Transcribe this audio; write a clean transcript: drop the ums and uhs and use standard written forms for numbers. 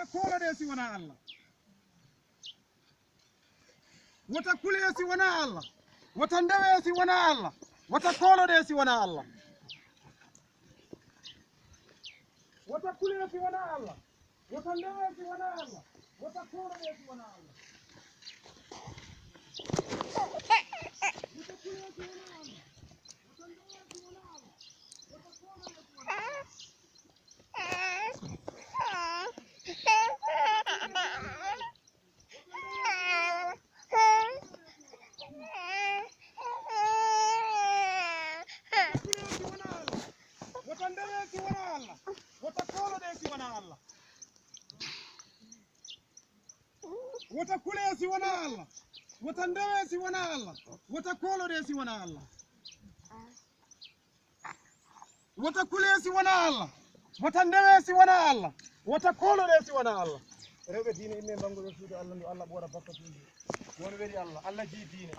kola de si wana Allah wata kule si wana Allah wata ndawe si wana Allah wata kola de si wana Allah wata kule si wana Allah wata ndawe si wana Allah wata kola de si wana Allah wata kule si wana Allah wata ndawe si wana Allah wata kola de si wana Allah wata kule si wana Allah wata ndawe si wana Allah wata kola de si wana Allah rewbe diine imme bango suudu Allah ndu Allah bora bakka tundi won weli Allah Allah ji diine